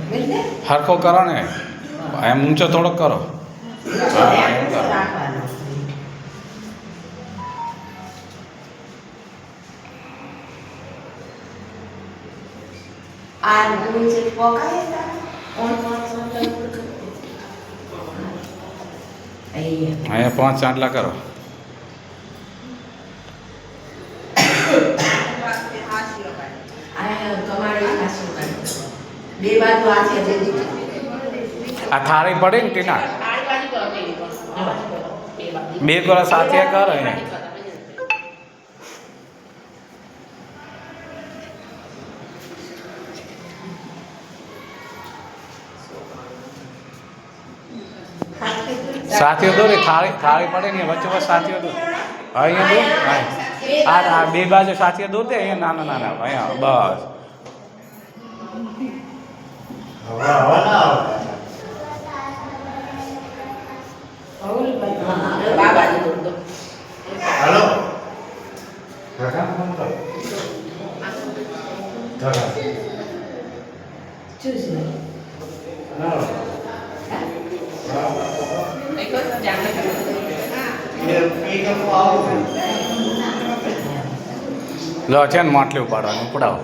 हरखो करो ने एम ऊंचो थोड़ो करो हाँ एम करो अँ 5 चांटला करो आ थाળી पड़े ने टीना बे कोरा साथिया कर साथियों दो रे थाળી थाળી पड़े ने वच्चे वच्चे साथियों दो अहीं दो आ बे बाजू साथियों दो दे अहीं नाना नाना अहीं बस हेलो लो चेन માટલી ઉપાડવાનું ઉપડાવો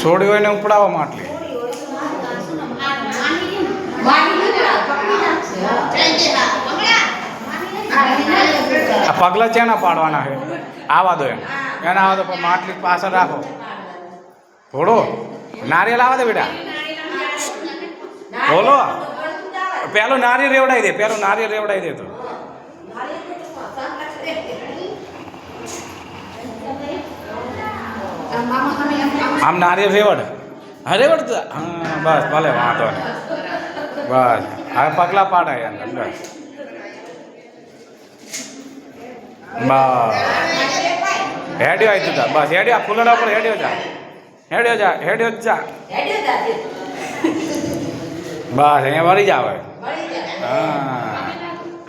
છોડી હોય ને ઉપડાવો માટલી આ પગલા ચેના પાડવાના છે આવા દો એને આવા દો પણ માટલી પાછળ રાખો થોડો નારિયેલ આવા દે બેટા બોલો પેલું નારિયેળ રેવડાવી દે પેલું નારિયેળ રેવડાવી દે તો આમ નારિયેળ રેવડ હા રેવડ હા બસ ભલે વાંધો નહીં બસ હવે પગલા પાડાય અંદર બસ બસ હેડ્યો આવી તું બસ હેડ્યો ફૂલડા પર હેડ્યો જા હેડ્યો જા હેડ્યો જ જા બસ અહીંયા વળી જાવ હા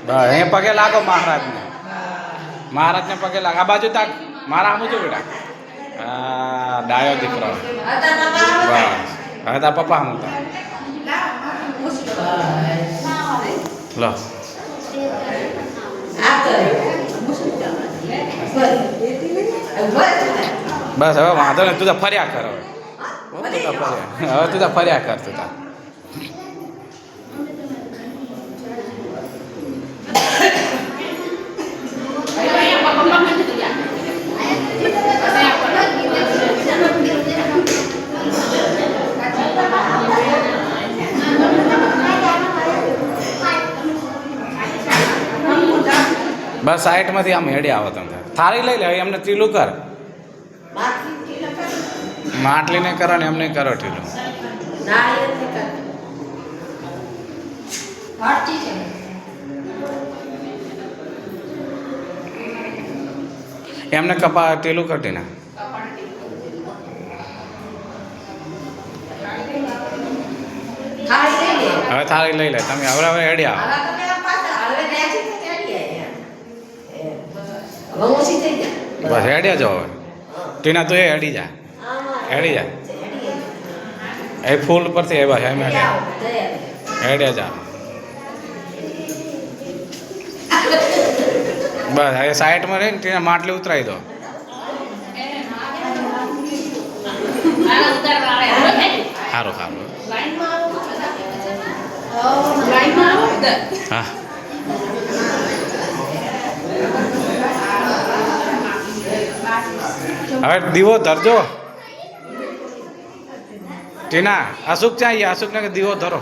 બસ અહીંયા પગે લાગો મહારાજને મહારાજને પગે લાગ આ બાજુ તાક મારા આમ જો બેટા હા ડાયો દીકરો બસ હવે તાર પપ્પા હું લો બસ હવે વાંધો ને તું તો ફર્યા કર હવે તું તો ફર્યા કર તું તાર બસ સાઈડમાંથી આમ હેડે આવો તમે થાળી લઈ લે એમને ટીલું કર માટલી ને કરો ને એમને કરો ટીલું એમને કપા ટીલું કટી ના હવે થાળી લઈ લે તમે હવે હવે હેડે આવો બસ હેડ્યા જાઓ હવે ટીના તો એ હેડી જા હેડી જા એ ફૂલ પરથી બસ એમ હેડ્યા જા બસ હવે સાઈડમાં રહીને ટીના માટલી ઉતરાવી દો સારું સારું હા હવે દીવો ધરજો ટીના અશુક ચાહીએ અશુક ને દીવો ધરો